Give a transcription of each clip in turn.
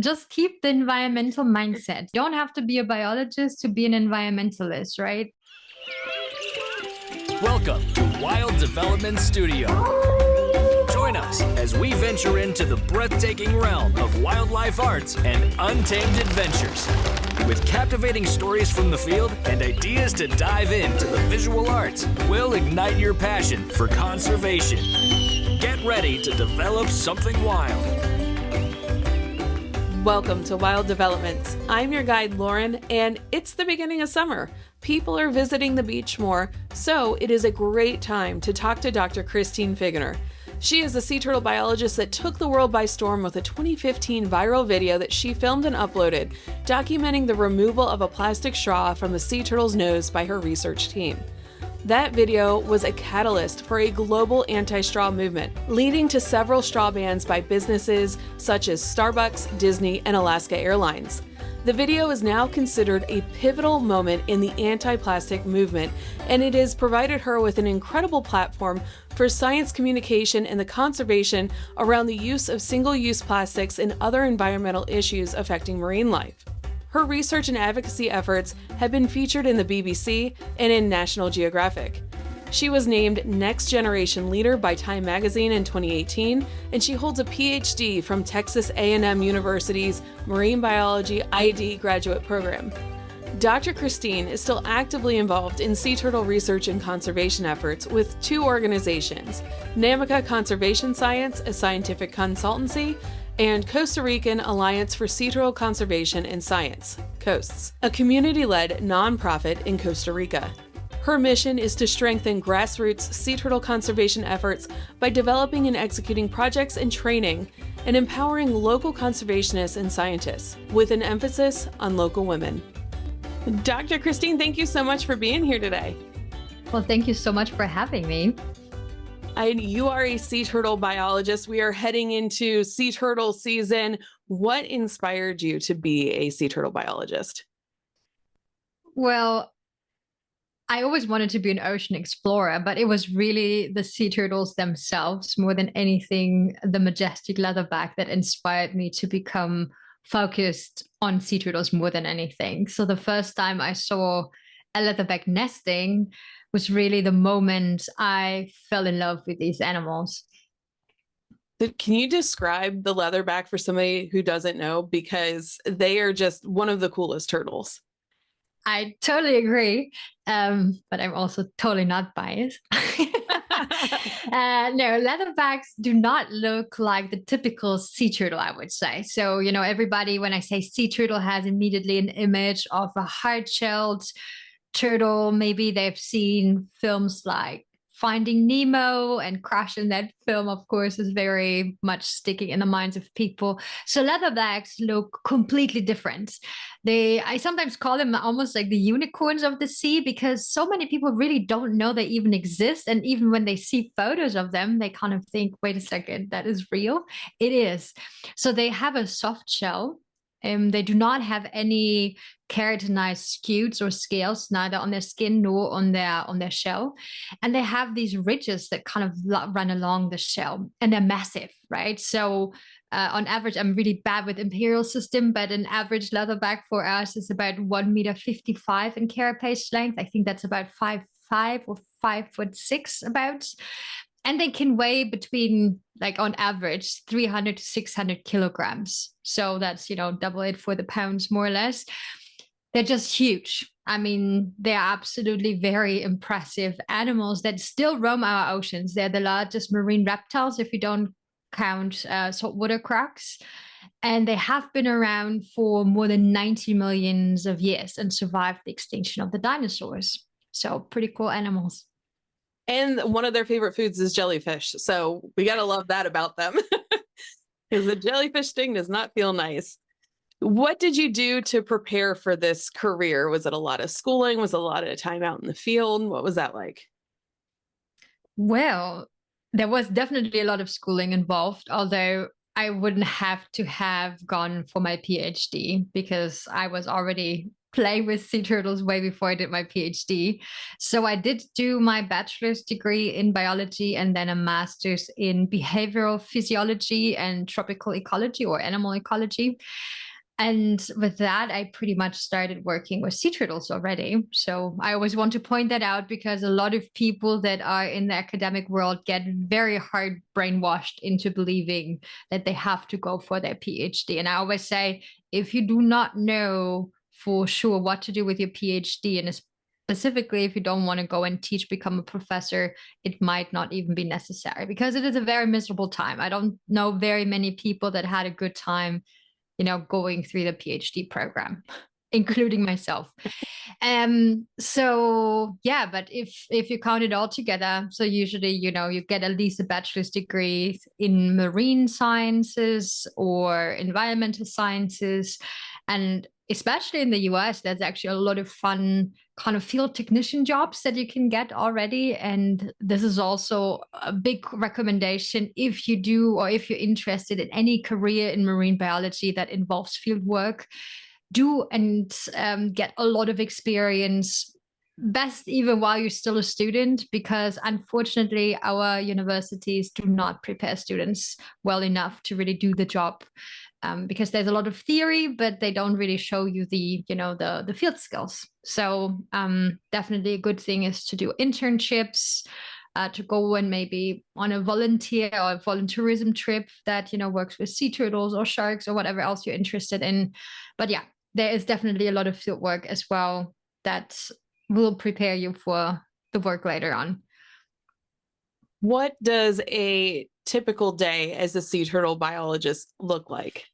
just keep the environmental mindset. You don't have to be a biologist to be an environmentalist, right? Welcome to Wild Development Studio. Join us as we venture into the breathtaking realm of wildlife arts and untamed adventures. With captivating stories from the field and ideas to dive into the visual arts, we'll ignite your passion for conservation. Get ready to develop something wild. Welcome to Wild Developments. I'm your guide, Lauren, and it's the beginning of summer. People are visiting the beach more, so it is a great time to talk to Dr. Christine Figgener. She is a sea turtle biologist that took the world by storm with a 2015 viral video that she filmed and uploaded, documenting the removal of a plastic straw from a sea turtle's nose by her research team. That video was a catalyst for a global anti-straw movement, leading to several straw bans by businesses such as Starbucks, Disney, and Alaska Airlines. The video is now considered a pivotal moment in the anti-plastic movement, and it has provided her with an incredible platform for science communication and the conservation around the use of single-use plastics and other environmental issues affecting marine life. Her research and advocacy efforts have been featured in the BBC and in National Geographic. She was named Next Generation Leader by Time Magazine in 2018, and she holds a PhD from Texas A&M University's Marine Biology ID graduate program. Dr. Christine is still actively involved in sea turtle research and conservation efforts with two organizations, NAMICA Conservation Science, a scientific consultancy, and Costa Rican Alliance for Sea Turtle Conservation and Science, COASTS, a community-led nonprofit in Costa Rica. Her mission is to strengthen grassroots sea turtle conservation efforts by developing and executing projects and training, and empowering local conservationists and scientists, with an emphasis on local women. Dr. Christine, thank you so much for being here today. Well, thank you so much for having me. You are a sea turtle biologist. We are heading into sea turtle season. What inspired you to be a sea turtle biologist? Well, I always wanted to be an ocean explorer, but it was really the sea turtles themselves, more than anything, the majestic leatherback that inspired me to become focused on sea turtles more than anything. So the first time I saw a leatherback nesting was really the moment I fell in love with these animals. Can you describe the leatherback for somebody who doesn't know? Because they are just one of the coolest turtles. I totally agree, but I'm also totally not biased. No, leatherbacks do not look like the typical sea turtle, I would say. So, everybody, when I say sea turtle, has immediately an image of a hard-shelled turtle. Maybe they've seen films like Finding Nemo, and Crash in that film, of course, is very much sticking in the minds of people. So leatherbacks look completely different. I sometimes call them almost like the unicorns of the sea, because so many people really don't know they even exist. And even when they see photos of them, they kind of think, wait a second, that is real? It is. So they have a soft shell. They do not have any keratinized scutes or scales, neither on their skin nor on their shell. And they have these ridges that kind of run along the shell, and they're massive, right? So on average, I'm really bad with imperial system, but an average leatherback for us is about 1.55 meters in carapace length. I think that's about 5'5" or 5'6" about. And they can weigh between, like on average, 300 to 600 kilograms. So that's, double it for the pounds, more or less. They're just huge. I mean, they're absolutely very impressive animals that still roam our oceans. They're the largest marine reptiles, if you don't count saltwater crocs. And they have been around for more than 90 millions of years and survived the extinction of the dinosaurs. So pretty cool animals. And one of their favorite foods is jellyfish. So we got to love that about them, because the jellyfish sting does not feel nice. What did you do to prepare for this career? Was it a lot of schooling? Was it a lot of time out in the field? What was that like? Well, there was definitely a lot of schooling involved, although I wouldn't have to have gone for my PhD, because I was already play with sea turtles way before I did my PhD. So I did do my bachelor's degree in biology and then a master's in behavioral physiology and tropical ecology or animal ecology. And with that, I pretty much started working with sea turtles already. So I always want to point that out because a lot of people that are in the academic world get very hard brainwashed into believing that they have to go for their PhD. And I always say, if you do not know for sure what to do with your PhD, and specifically if you don't want to go and teach, become a professor, it might not even be necessary because it is a very miserable time. I don't know very many people that had a good time going through the PhD program, including myself. So yeah, but if you count it all together, so usually, you get at least a bachelor's degree in marine sciences or environmental sciences. And especially in the US, there's actually a lot of fun kind of field technician jobs that you can get already. And this is also a big recommendation if you do, or if you're interested in any career in marine biology that involves field work, do and get a lot of experience, best even while you're still a student, because unfortunately our universities do not prepare students well enough to really do the job. Because there's a lot of theory, but they don't really show you the field skills. So definitely a good thing is to do internships, to go and maybe on a volunteer or volunteerism trip that works with sea turtles or sharks or whatever else you're interested in. But yeah, there is definitely a lot of field work as well that will prepare you for the work later on. What does a typical day as a sea turtle biologist look like?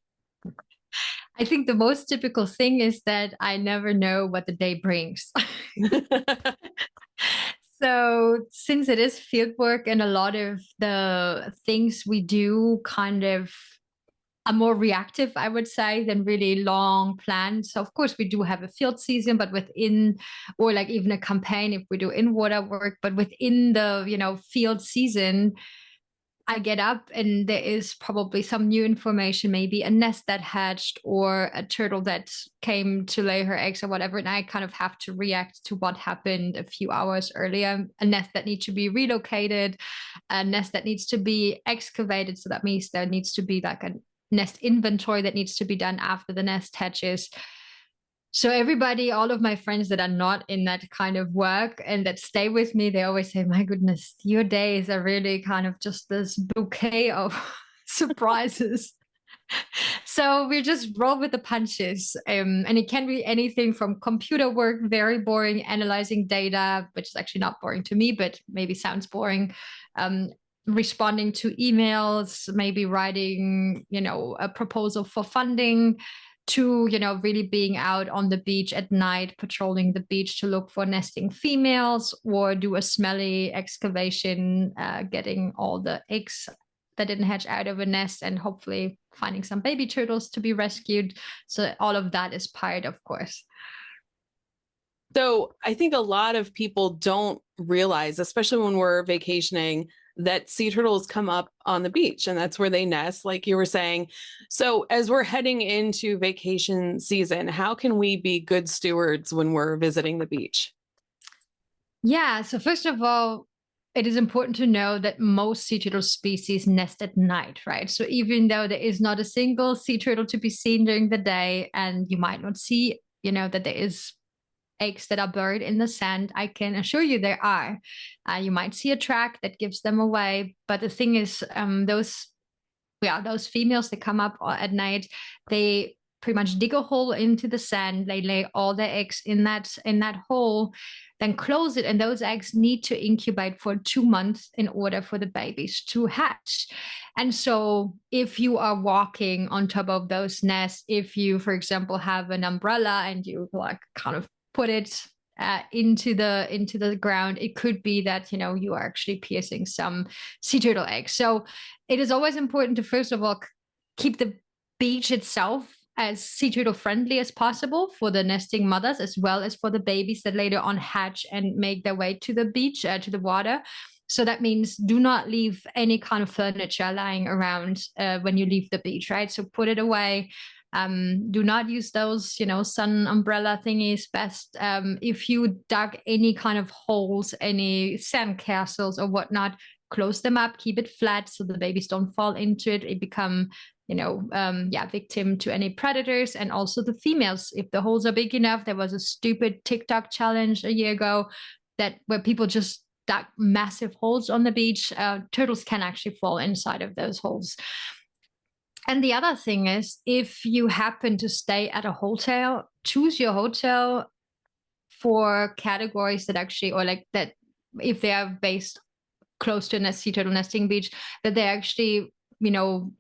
I think the most typical thing is that I never know what the day brings. So since it is field work and a lot of the things we do kind of are more reactive, I would say, than really long planned. So of course we do have a field season, but within, or like even a campaign if we do in water work, but within the, field season, I get up and there is probably some new information, maybe a nest that hatched or a turtle that came to lay her eggs or whatever. And I kind of have to react to what happened a few hours earlier. A nest that needs to be relocated, a nest that needs to be excavated. So that means there needs to be like a nest inventory that needs to be done after the nest hatches. So everybody, all of my friends that are not in that kind of work and that stay with me, they always say, my goodness, your days are really kind of just this bouquet of surprises. So we just roll with the punches. And it can be anything from computer work, very boring, analyzing data, which is actually not boring to me, but maybe sounds boring. Responding to emails, maybe writing, a proposal for funding, to really being out on the beach at night, patrolling the beach to look for nesting females, or do a smelly excavation, getting all the eggs that didn't hatch out of a nest and hopefully finding some baby turtles to be rescued. So all of that is part, of course. So I think a lot of people don't realize, especially when we're vacationing, that sea turtles come up on the beach and that's where they nest, like you were saying. So as we're heading into vacation season, how can we be good stewards when we're visiting the beach? Yeah, so first of all, it is important to know that most sea turtle species nest at night, right? So even though there is not a single sea turtle to be seen during the day, and you might not see, that there is eggs that are buried in the sand, I can assure you there are. You might see a track that gives them away, but the thing is, those females that come up at night, they pretty much dig a hole into the sand. They lay all their eggs in that hole, then close it, and those eggs need to incubate for 2 months in order for the babies to hatch. And so if you are walking on top of those nests, if you, for example, have an umbrella and you like kind of put it into the ground, it could be that you are actually piercing some sea turtle eggs. So it is always important to first of all keep the beach itself as sea turtle friendly as possible for the nesting mothers, as well as for the babies that later on hatch and make their way to the beach, to the water. So that means do not leave any kind of furniture lying around when you leave the beach, right? So put it away. Do not use those, sun umbrella thingies. Best if you dug any kind of holes, any sand castles or whatnot, close them up, keep it flat so the babies don't fall into it. It become victim to any predators. And also the females, if the holes are big enough. There was a stupid TikTok challenge a year ago where people just dug massive holes on the beach. Turtles can actually fall inside of those holes. And the other thing is, if you happen to stay at a hotel, choose your hotel for categories that actually, or like that, if they are based close to a sea turtle nesting beach, that they actually,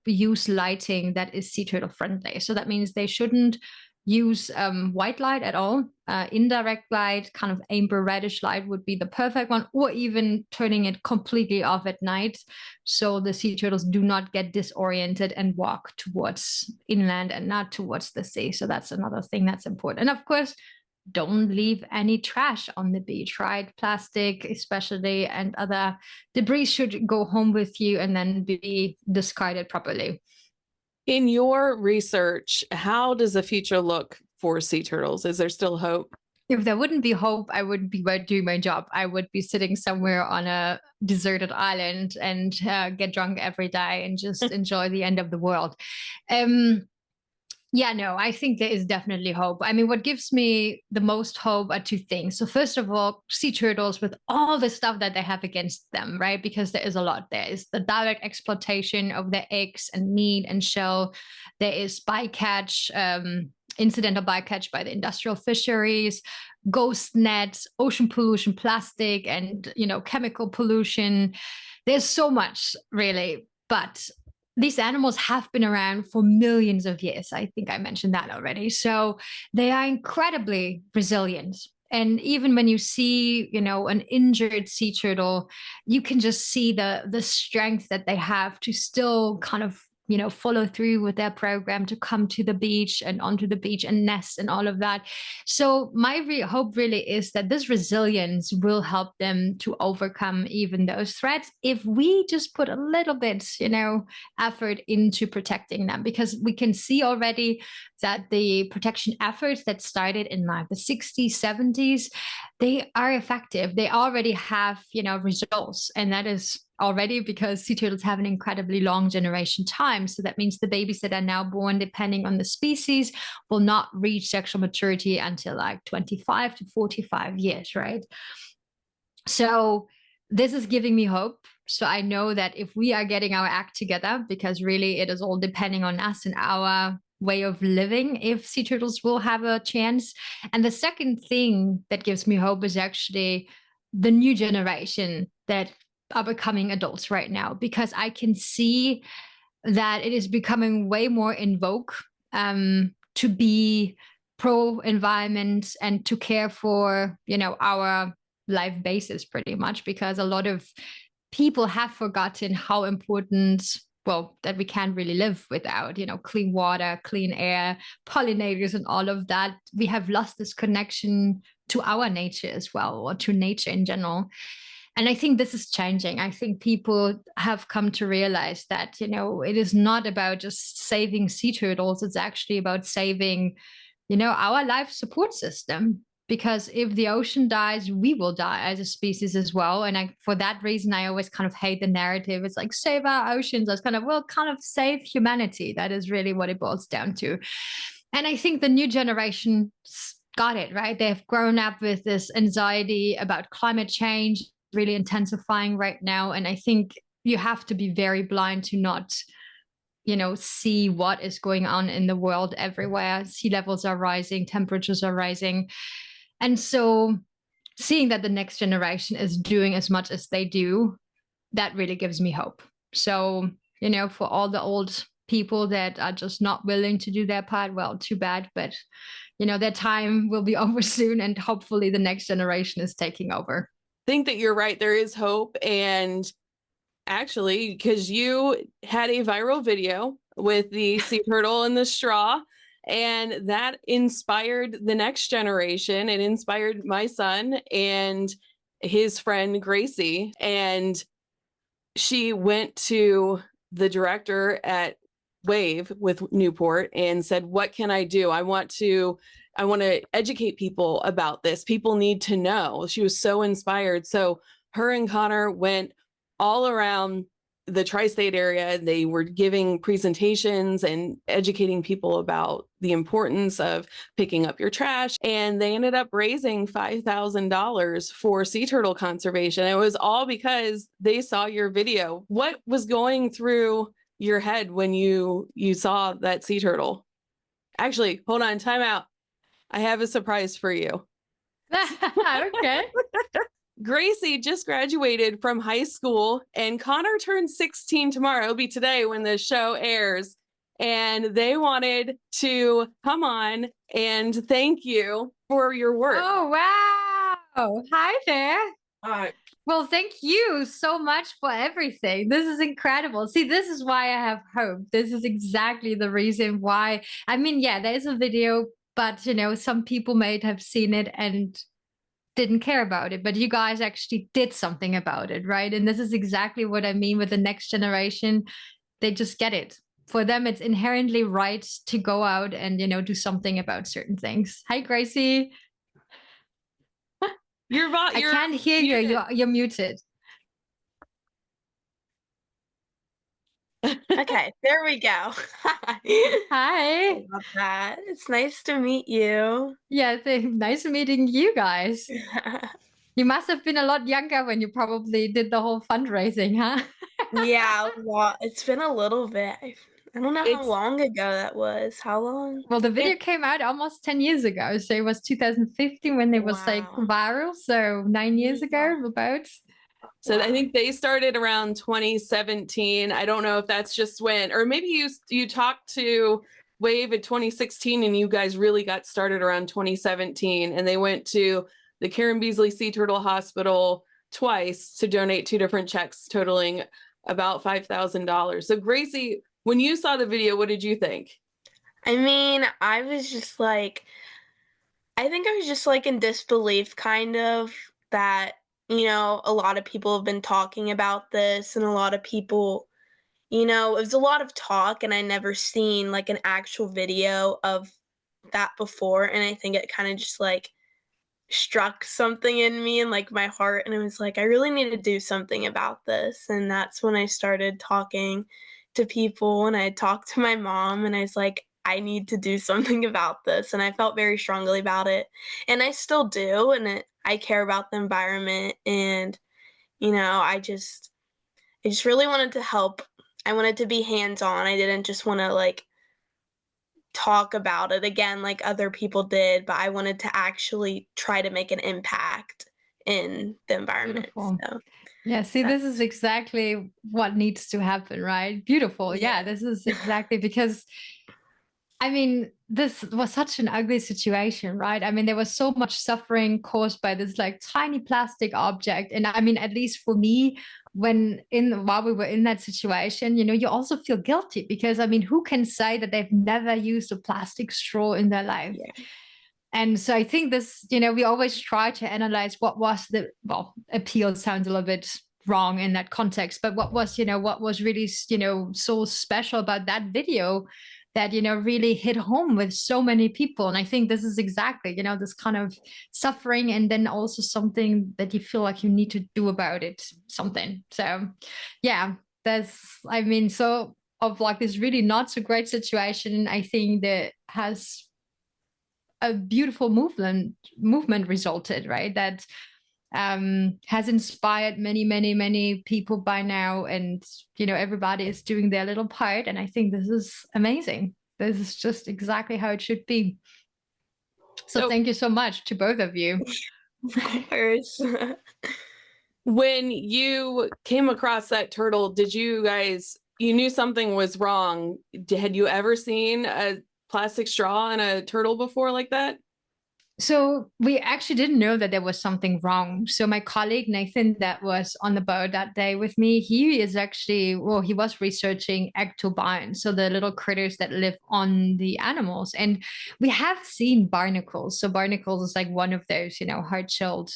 use lighting that is sea turtle friendly. So that means they shouldn't use white light at all. Indirect light, kind of amber reddish light would be the perfect one, or even turning it completely off at night so the sea turtles do not get disoriented and walk towards inland and not towards the sea. So that's another thing that's important. And of course, don't leave any trash on the beach, right? Plastic especially, and other debris should go home with you and then be discarded properly. In your research, how does the future look for sea turtles? Is there still hope? If there wouldn't be hope, I wouldn't be doing my job. I would be sitting somewhere on a deserted island and get drunk every day and just enjoy the end of the world. I think there is definitely hope. I mean, what gives me the most hope are two things. So first of all, sea turtles, with all the stuff that they have against them, right? Because there is a lot. There is the direct exploitation of their eggs and meat and shell. There is bycatch, incidental bycatch by the industrial fisheries, ghost nets, ocean pollution, plastic, and, chemical pollution. There's so much, really. But these animals have been around for millions of years. I think I mentioned that already. So they are incredibly resilient. And even when you see, an injured sea turtle, you can just see the strength that they have to still kind of, follow through with their program to come to the beach and onto the beach and nest and all of that. So my hope really is that this resilience will help them to overcome even those threats if we just put a little bit, effort into protecting them, because we can see already that the protection efforts that started in like the 60s, 70s, they are effective. They already have, results. And that is already because sea turtles have an incredibly long generation time. So that means the babies that are now born, depending on the species, will not reach sexual maturity until like 25 to 45 years, right? So this is giving me hope. So I know that if we are getting our act together, because really it is all depending on us and our way of living, if sea turtles will have a chance. And the second thing that gives me hope is actually the new generation that are becoming adults right now, because I can see that it is becoming way more in vogue to be pro-environment and to care for, our life basis pretty much, because a lot of people have forgotten how important, that we can't really live without, clean water, clean air, pollinators and all of that. We have lost this connection to our nature as well, or to nature in general. And I think this is changing. I think people have come to realize that, it is not about just saving sea turtles. It's actually about saving, our life support system. Because if the ocean dies, we will die as a species as well. And for that reason, I always kind of hate the narrative. It's like, save our oceans. I was kind of save humanity. That is really what it boils down to. And I think the new generation got it, right? They've grown up with this anxiety about climate change really intensifying right now. And I think you have to be very blind to not, see what is going on in the world everywhere. Sea levels are rising, temperatures are rising. And so seeing that the next generation is doing as much as they do, that really gives me hope. So, for all the old people that are just not willing to do their part, well, too bad. But, their time will be over soon. And hopefully the next generation is taking over. I think that you're right. There is hope. And actually, because you had a viral video with the sea turtle and the straw, and that inspired the next generation. It inspired my son and his friend Gracie. And she went to the director at Wave with Newport and said, what can I do? I want to educate people about this. People need to know. She was so inspired. So her and Connor went all around the tri-state area. They were giving presentations and educating people about the importance of picking up your trash. And they ended up raising $5,000 for sea turtle conservation. It was all because they saw your video. What was going through your head when you saw that sea turtle? Actually, hold on, time out. I have a surprise for you. Okay. Gracie just graduated from high school, and Connor turns 16 tomorrow. It'll be today when the show airs. And they wanted to come on and thank you for your work. Oh, wow. Hi there. Hi. Well, thank you so much for everything. This is incredible. See, this is why I have hope. This is exactly the reason why. I mean, yeah, there's a video, but, you know, some people might have seen it and didn't care about it, but you guys actually did something about it, right? And this is exactly what I mean with the next generation. They just get it. For them, it's inherently right to go out and, you know, do something about certain things. Hi, Gracie. I can't hear you. You're muted. Okay, there we go. Hi. I love that. It's nice to meet you. Yeah, nice meeting you guys. You must have been a lot younger when you probably did the whole fundraising, huh? Yeah, well, it's been a little bit. I don't know how long ago that was. How long? Well, the video came out almost 10 years ago. So it was 2015 when it was like viral. So 9 years ago, about. So I think they started around 2017. I don't know if that's just when, or maybe you talked to Wave in 2016 and you guys really got started around 2017, and they went to the Karen Beasley Sea Turtle Hospital twice to donate 2 different checks totaling about $5,000. So Gracie, when you saw the video, what did you think? I mean, I was just like, I think I was just like in disbelief, kind of, that, you know, a lot of people have been talking about this, and a lot of people, you know, it was a lot of talk, and I never seen like an actual video of that before. And I think it kind of just like struck something in me and like my heart. And it was like, I really need to do something about this. And that's when I started talking to people, and I talked to my mom, and I was like, I need to do something about this. And I felt very strongly about it, and I still do. And I care about the environment, and, you know, I just really wanted to help. I wanted to be hands-on. I didn't just want to like talk about it again like other people did, but I wanted to actually try to make an impact in the environment. So, yeah, see, this is exactly what needs to happen, right? Beautiful. Yeah, this is exactly because, I mean, this was such an ugly situation, right? I mean, there was so much suffering caused by this like tiny plastic object. And I mean, at least for me, while we were in that situation, you know, you also feel guilty because, I mean, who can say that they've never used a plastic straw in their life? Yeah. And so I think this, you know, we always try to analyze what was appeal sounds a little bit wrong in that context, but what was really, you know, so special about that video that, you know, really hit home with so many people. And I think this is exactly, you know, this kind of suffering, and then also something that you feel like you need to do about it, something. So yeah, so of like this really not so great situation, I think that has a beautiful movement resulted, right? That has inspired many people by now, and, you know, everybody is doing their little part, and I think this is amazing. This is just exactly how it should be. So thank you so much to both of you. Of course. When you came across that turtle, you knew something was wrong. Had you ever seen a plastic straw in a turtle before like that? So we actually didn't know that there was something wrong. So my colleague Nathan, that was on the boat that day with me, he was researching ectobionts, so the little critters that live on the animals. And we have seen barnacles. So barnacles is like one of those, you know, hard-shelled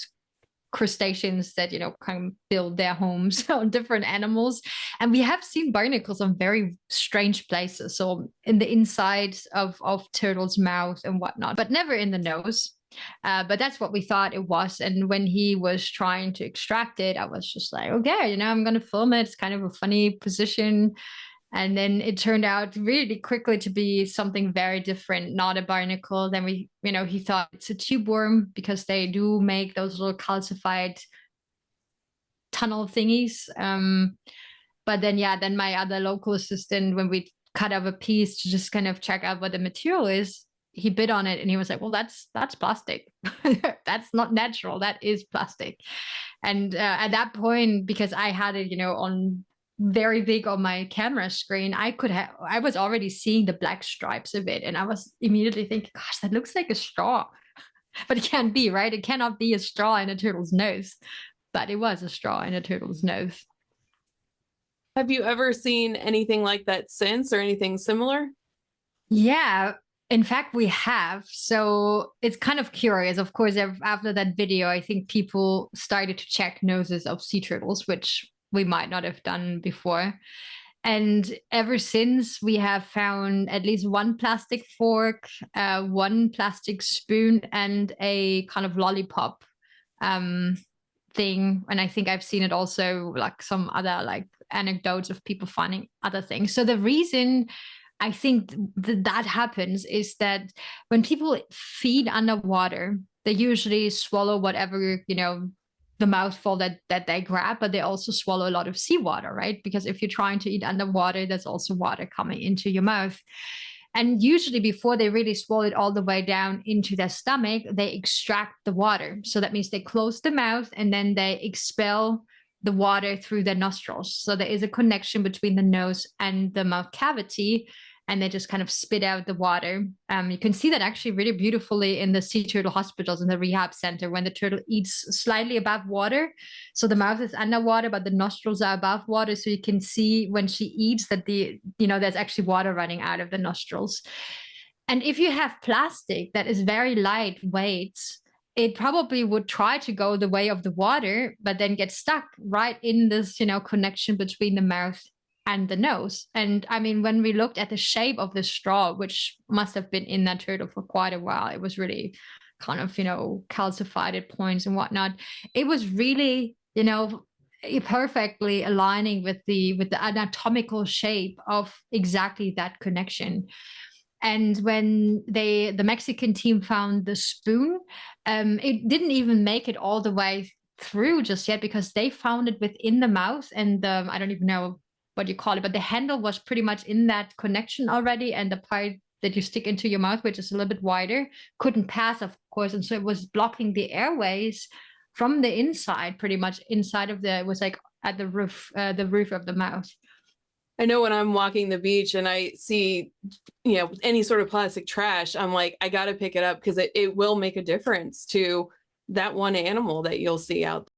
crustaceans that, kind of build their homes on different animals. And we have seen barnacles on very strange places. So in the inside of turtles' mouth and whatnot, but never in the nose. But that's what we thought it was. And when he was trying to extract it, I was just like, okay, I'm going to film it. It's kind of a funny position. And then it turned out really quickly to be something very different, not a barnacle. Then he thought it's a tube worm because they do make those little calcified tunnel thingies. But then my other local assistant, when we cut up a piece to just kind of check out what the material is, he bit on it and he was like, well, that's plastic. That's not natural. That is plastic. And at that point, because I had it, on very big on my camera screen, I was already seeing the black stripes of it. And I was immediately thinking, gosh, that looks like a straw. But it can't be, right? It cannot be a straw in a turtle's nose. But it was a straw in a turtle's nose. Have you ever seen anything like that since, or anything similar? Yeah. In fact, we have. So it's kind of curious. Of course, after that video, I think people started to check noses of sea turtles, which we might not have done before. And ever since, we have found at least one plastic fork, one plastic spoon, and a kind of lollipop thing. And I think I've seen it also, like some other anecdotes of people finding other things. So the reason I think that happens is that when people feed underwater, they usually swallow whatever, the mouthful that they grab, but they also swallow a lot of seawater, right? Because if you're trying to eat underwater, there's also water coming into your mouth. And usually before they really swallow it all the way down into their stomach, they extract the water. So that means they close the mouth and then they expel the water through their nostrils. So there is a connection between the nose and the mouth cavity, and they just kind of spit out the water. You can see that actually really beautifully in the sea turtle hospitals in the rehab center when the turtle eats slightly above water. So the mouth is underwater, but the nostrils are above water. So you can see when she eats that there's actually water running out of the nostrils. And if you have plastic that is very lightweight, it probably would try to go the way of the water, but then get stuck right in this, connection between the mouth and the nose. And I mean, when we looked at the shape of the straw, which must have been in that turtle for quite a while, it was really kind of, calcified at points and whatnot. It was really, perfectly aligning with the anatomical shape of exactly that connection. And when the Mexican team found the spoon, it didn't even make it all the way through just yet, because they found it within the mouth, and I don't even know what you call it, but the handle was pretty much in that connection already, and the part that you stick into your mouth, which is a little bit wider, couldn't pass, of course, and so it was blocking the airways from the inside, pretty much inside of it was like at the roof of the mouth. I know when I'm walking the beach and I see, any sort of plastic trash, I'm like, I got to pick it up, because it will make a difference to that one animal that you'll see out there.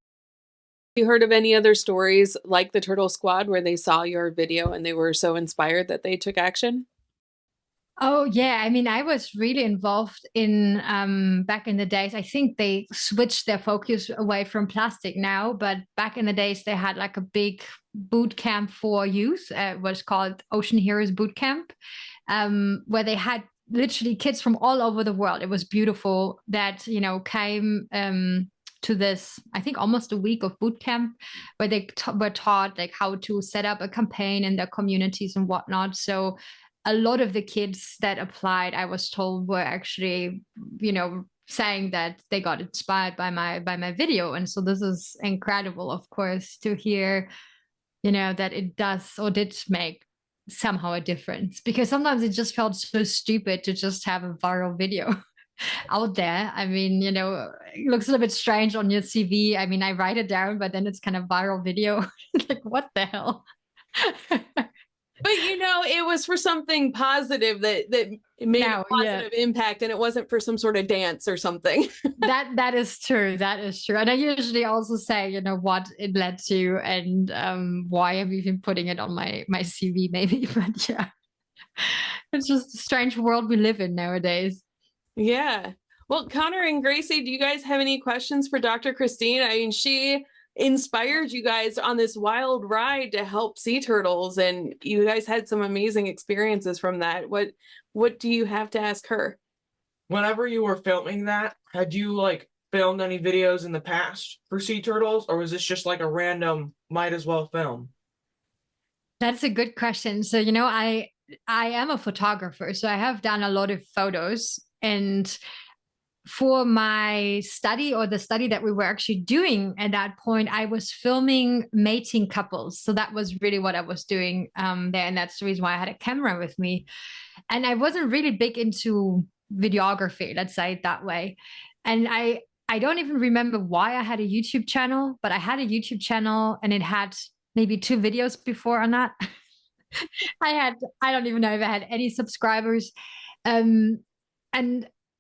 You heard of any other stories like the Turtle Squad where they saw your video and they were so inspired that they took action? Oh, yeah. I mean, I was really involved in back in the days. I think they switched their focus away from plastic now, but back in the days, they had like a big boot camp for youth. It was called Ocean Heroes Boot Camp, where they had literally kids from all over the world. It was beautiful that, came to this, I think, almost a week of boot camp, where they were taught like how to set up a campaign in their communities and whatnot. So a lot of the kids that applied, I was told, were actually, saying that they got inspired by my video. And so this is incredible, of course, to hear, that it does or did make somehow a difference, because sometimes it just felt so stupid to just have a viral video out there. I mean, it looks a little bit strange on your CV. I mean, I write it down, but then it's kind of viral video. Like, what the hell? But it was for something positive that made a positive impact, and it wasn't for some sort of dance or something. That is true. That is true. And I usually also say, what it led to, and why I'm even putting it on my CV maybe. But yeah, it's just a strange world we live in nowadays. Yeah. Well, Connor and Gracie, do you guys have any questions for Dr. Christine? I mean, she inspired you guys on this wild ride to help sea turtles, and you guys had some amazing experiences from that. What do you have to ask her? Whenever you were filming that, had you like filmed any videos in the past for sea turtles, or was this just like a random might as well film? That's a good question. So, I am a photographer, so I have done a lot of photos. And for my study, or the study that we were actually doing at that point, I was filming mating couples. So that was really what I was doing there. And that's the reason why I had a camera with me. And I wasn't really big into videography, let's say it that way. And I don't even remember why I had a YouTube channel, but I had a YouTube channel and it had maybe 2 videos before on that. I don't even know if I had any subscribers. And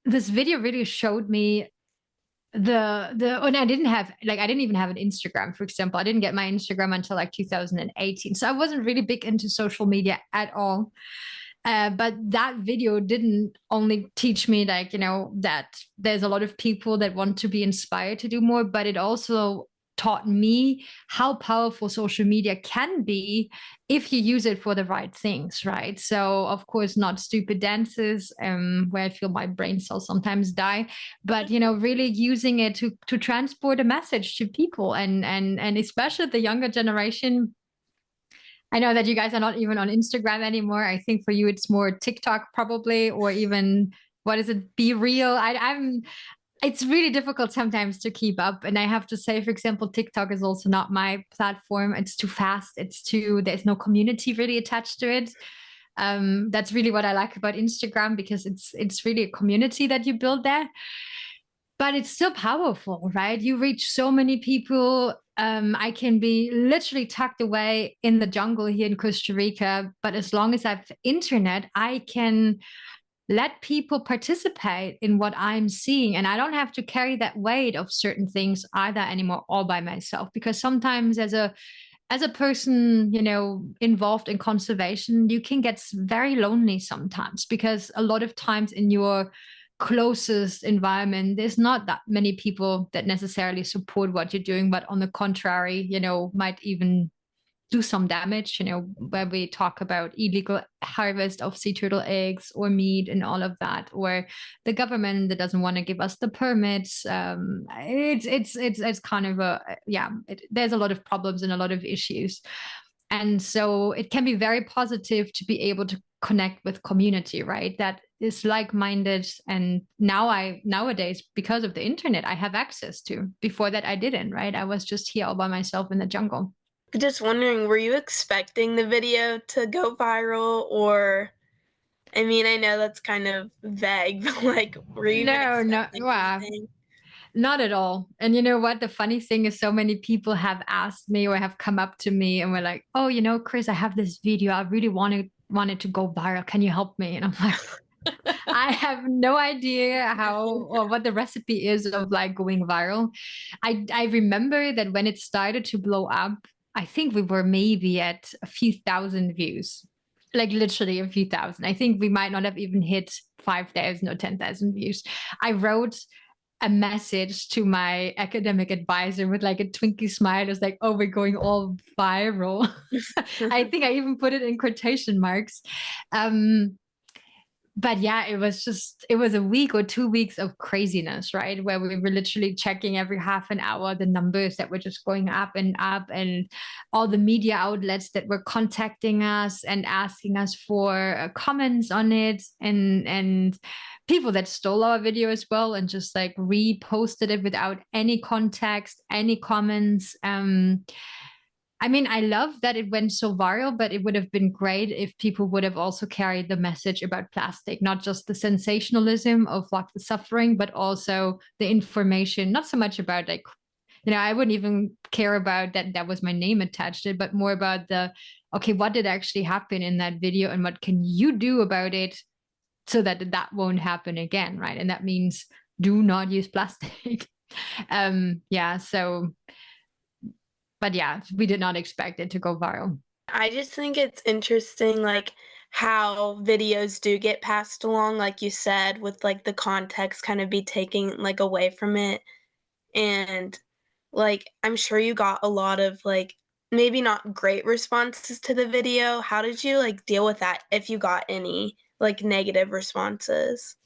this video really showed me and I didn't even have an Instagram, for example. I didn't get my Instagram until like 2018. So I wasn't really big into social media at all. But that video didn't only teach me that there's a lot of people that want to be inspired to do more, but it also taught me how powerful social media can be if you use it for the right things, right? So of course, not stupid dances, where I feel my brain cells sometimes die, but really using it to transport a message to people, and especially the younger generation. I know that you guys are not even on Instagram anymore. I think for you, it's more TikTok probably, or even, what is it? Be Real. It's really difficult sometimes to keep up. And I have to say, for example, TikTok is also not my platform. It's too fast. There's no community really attached to it. That's really what I like about Instagram, because it's really a community that you build there. But it's still powerful, right? You reach so many people. I can be literally tucked away in the jungle here in Costa Rica, but as long as I have internet, I can let people participate in what I'm seeing. And I don't have to carry that weight of certain things either anymore, all by myself. Because sometimes as a person, involved in conservation, you can get very lonely sometimes, because a lot of times in your closest environment, there's not that many people that necessarily support what you're doing, but on the contrary, might even do some damage, where we talk about illegal harvest of sea turtle eggs or meat and all of that, or the government that doesn't want to give us the permits. It's kind of there's a lot of problems and a lot of issues. And so it can be very positive to be able to connect with community, right? That is like-minded. And nowadays, because of the internet, I have access to. Before that, I didn't, right? I was just here all by myself in the jungle. Just wondering, were you expecting the video to go viral, or, I mean, I know that's kind of vague, but like, were you expecting anything? Not at all. And you know what? The funny thing is, so many people have asked me or have come up to me and were like, oh, Chris, I have this video. I really wanted to go viral. Can you help me? And I'm like, I have no idea how or what the recipe is of like going viral. I remember that when it started to blow up, I think we were maybe at a few thousand views, like literally a few thousand. I think we might not have even hit 5,000 or 10,000 views. I wrote a message to my academic advisor with like a twinkie smile. It's like, oh, we're going all viral. I think I even put it in quotation marks. But yeah, it was a week or 2 weeks of craziness, right? Where we were literally checking every half an hour the numbers that were just going up, and all the media outlets that were contacting us and asking us for comments on it, and people that stole our video as well and just like reposted it without any context, any comments. I mean, I love that it went so viral, but it would have been great if people would have also carried the message about plastic, not just the sensationalism of like the suffering, but also the information, not so much about like, I wouldn't even care about that was my name attached to it, but more about okay, what did actually happen in that video and what can you do about it so that won't happen again, right? And that means do not use plastic. But yeah, we did not expect it to go viral. I just think it's interesting, like, how videos do get passed along, like you said, with like the context kind of be taken like away from it. And like I'm sure you got a lot of like maybe not great responses to the video. How did you like deal with that if you got any like negative responses?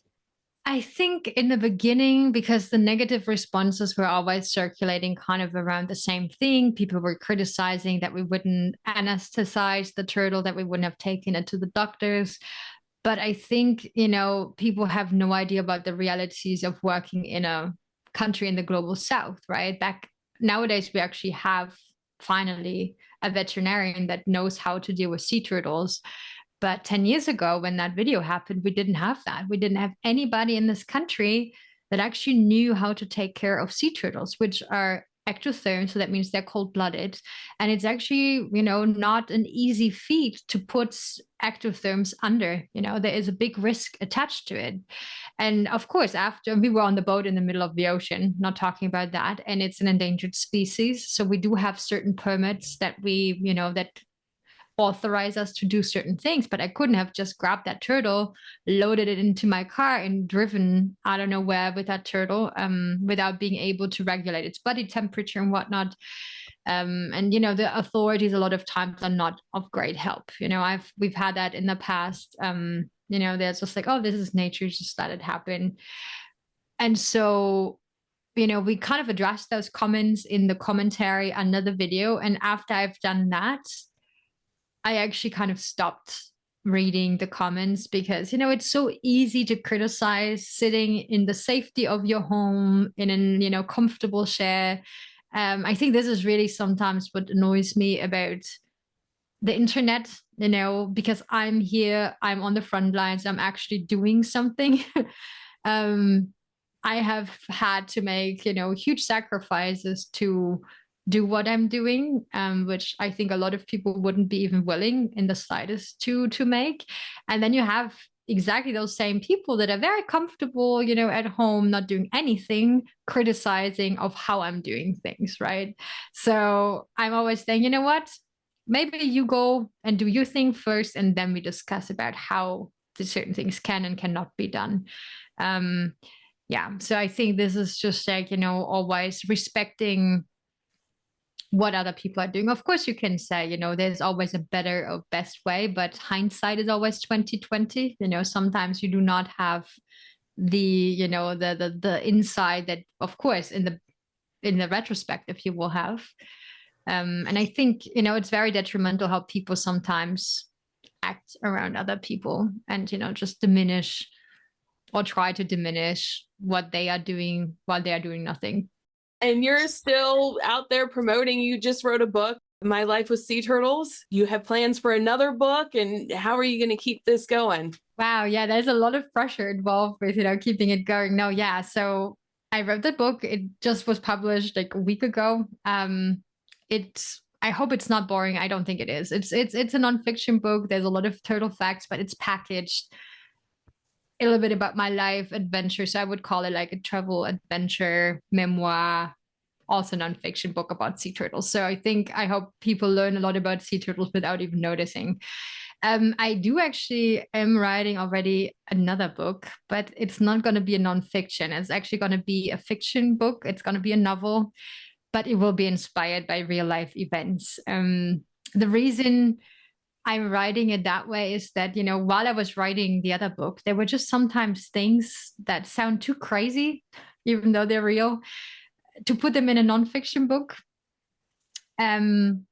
I think in the beginning, because the negative responses were always circulating kind of around the same thing, people were criticizing that we wouldn't anesthetize the turtle, that we wouldn't have taken it to the doctors. But I think, people have no idea about the realities of working in a country in the global south, right? Nowadays, we actually have finally a veterinarian that knows how to deal with sea turtles. But 10 years ago, when that video happened, we didn't have that. We didn't have anybody in this country that actually knew how to take care of sea turtles, which are ectotherms. So that means they're cold-blooded. And it's actually, not an easy feat to put ectotherms under. There is a big risk attached to it. And of course, after we were on the boat in the middle of the ocean, not talking about that, and it's an endangered species. So we do have certain permits that that authorize us to do certain things, but I couldn't have just grabbed that turtle, loaded it into my car, and driven I don't know where with that turtle without being able to regulate its body temperature and whatnot. And the authorities a lot of times are not of great help. We've had that in the past. They're just like, oh, this is nature, just let it happen. And so we kind of addressed those comments in the commentary under the video. And after I've done that, I actually kind of stopped reading the comments because, it's so easy to criticize sitting in the safety of your home in an, comfortable chair. I think this is really sometimes what annoys me about the internet, because I'm here, I'm on the front lines, I'm actually doing something. I have had to make, huge sacrifices to do what I'm doing, which I think a lot of people wouldn't be even willing in the slightest to make. And then you have exactly those same people that are very comfortable, at home, not doing anything, criticizing of how I'm doing things, right? So I'm always saying, you know what? Maybe you go and do your thing first, and then we discuss about how the certain things can and cannot be done. So I think this is just like, always respecting what other people are doing. Of course, you can say, there's always a better or best way, but hindsight is always 2020. Sometimes you do not have the, the insight that, of course, in the retrospective you will have. And I think, it's very detrimental how people sometimes act around other people and, just diminish or try to diminish what they are doing while they are doing nothing. And you're still out there promoting. You just wrote a book, My Life with Sea Turtles. You have plans for another book. And how are you going to keep this going? Wow. Yeah, there's a lot of pressure involved with, keeping it going. No, yeah. So I wrote the book. It just was published like a week ago. I hope it's not boring. I don't think it is. It's a nonfiction book. There's a lot of turtle facts, but it's packaged a little bit about my life adventure. So I would call it like a travel adventure memoir, also nonfiction book about sea turtles. So I hope people learn a lot about sea turtles without even noticing. I am writing already another book, but it's not going to be a nonfiction. It's actually going to be a fiction book. It's going to be a novel, but it will be inspired by real life events. The reason I'm writing it that way is that, while I was writing the other book, there were just sometimes things that sound too crazy, even though they're real, to put them in a nonfiction book. And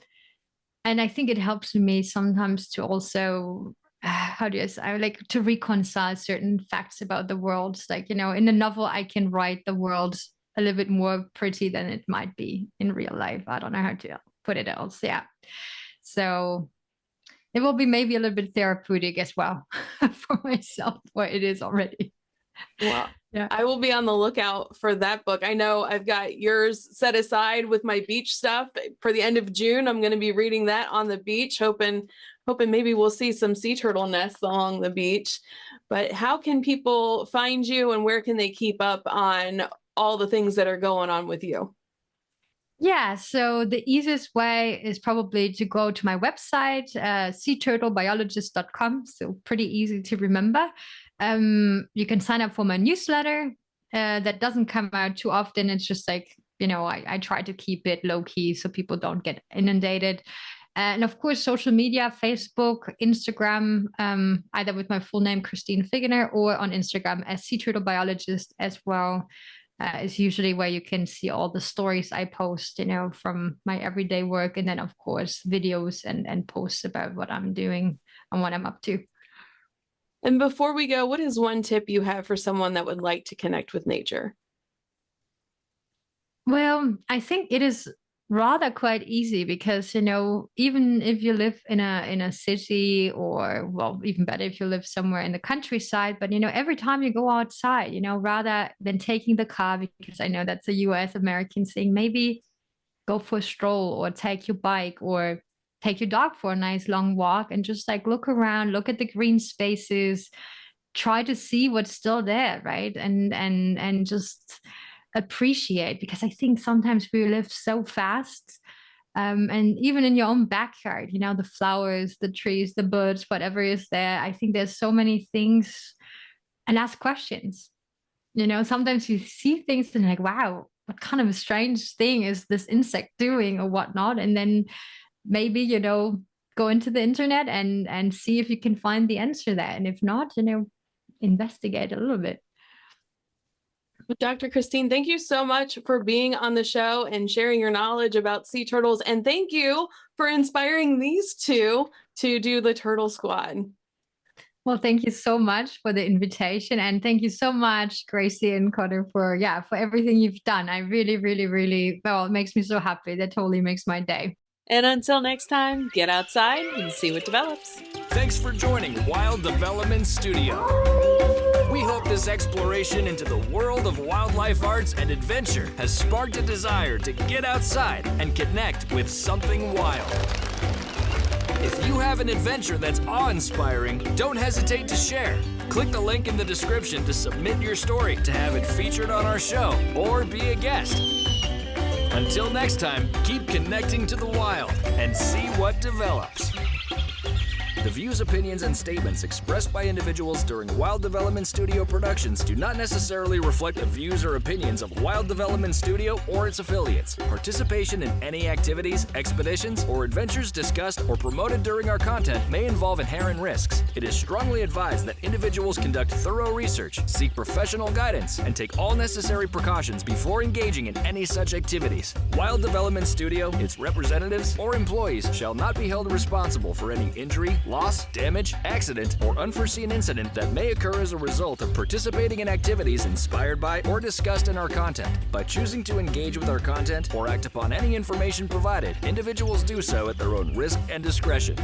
I think it helps me sometimes to also, I like to reconcile certain facts about the world. Like, in a novel, I can write the world a little bit more pretty than it might be in real life. I don't know how to put it else. Yeah. So it will be maybe a little bit therapeutic as well for myself, or it is already. Well, yeah. I will be on the lookout for that book. I know I've got yours set aside with my beach stuff for the end of June. I'm going to be reading that on the beach, hoping maybe we'll see some sea turtle nests along the beach. But how can people find you, and where can they keep up on all the things that are going on with you? Yeah, so the easiest way is probably to go to my website, seaturtlebiologist.com. So pretty easy to remember. You can sign up for my newsletter. That doesn't come out too often. It's just like, I try to keep it low key so people don't get inundated. And of course, social media, Facebook, Instagram, either with my full name, Christine Figgener, or on Instagram as Sea Turtle Biologist as well. Is usually where you can see all the stories I post, from my everyday work. And then, of course, videos and posts about what I'm doing and what I'm up to. And before we go, what is one tip you have for someone that would like to connect with nature? Well, I think it is rather quite easy because, even if you live in a city, or, well, even better if you live somewhere in the countryside, but, every time you go outside, rather than taking the car, because I know that's a US American thing, maybe go for a stroll or take your bike or take your dog for a nice long walk and just like look around, look at the green spaces, try to see what's still there, right? And just appreciate, because I think sometimes we live so fast. And even in your own backyard, the flowers, the trees, the birds, whatever is there, I think there's so many things. And ask questions. Sometimes you see things and like, wow, what kind of a strange thing is this insect doing or whatnot? And then maybe, go into the internet and see if you can find the answer there. And if not, investigate a little bit. Dr. Christine, thank you so much for being on the show and sharing your knowledge about sea turtles. And thank you for inspiring these two to do the Turtle Squad. Well, thank you so much for the invitation. And thank you so much, Gracie and Connor, for everything you've done. I really, really, really, well, it makes me so happy. That totally makes my day. And until next time, get outside and see what develops. Thanks for joining Wild Development Studio. We hope this exploration into the world of wildlife arts and adventure has sparked a desire to get outside and connect with something wild. If you have an adventure that's awe-inspiring, don't hesitate to share. Click the link in the description to submit your story to have it featured on our show or be a guest. Until next time, keep connecting to the wild and see what develops. The views, opinions, and statements expressed by individuals during Wild Development Studio productions do not necessarily reflect the views or opinions of Wild Development Studio or its affiliates. Participation in any activities, expeditions, or adventures discussed or promoted during our content may involve inherent risks. It is strongly advised that individuals conduct thorough research, seek professional guidance, and take all necessary precautions before engaging in any such activities. Wild Development Studio, its representatives, or employees shall not be held responsible for any injury, loss, damage, accident, or unforeseen incident that may occur as a result of participating in activities inspired by or discussed in our content. By choosing to engage with our content or act upon any information provided, individuals do so at their own risk and discretion.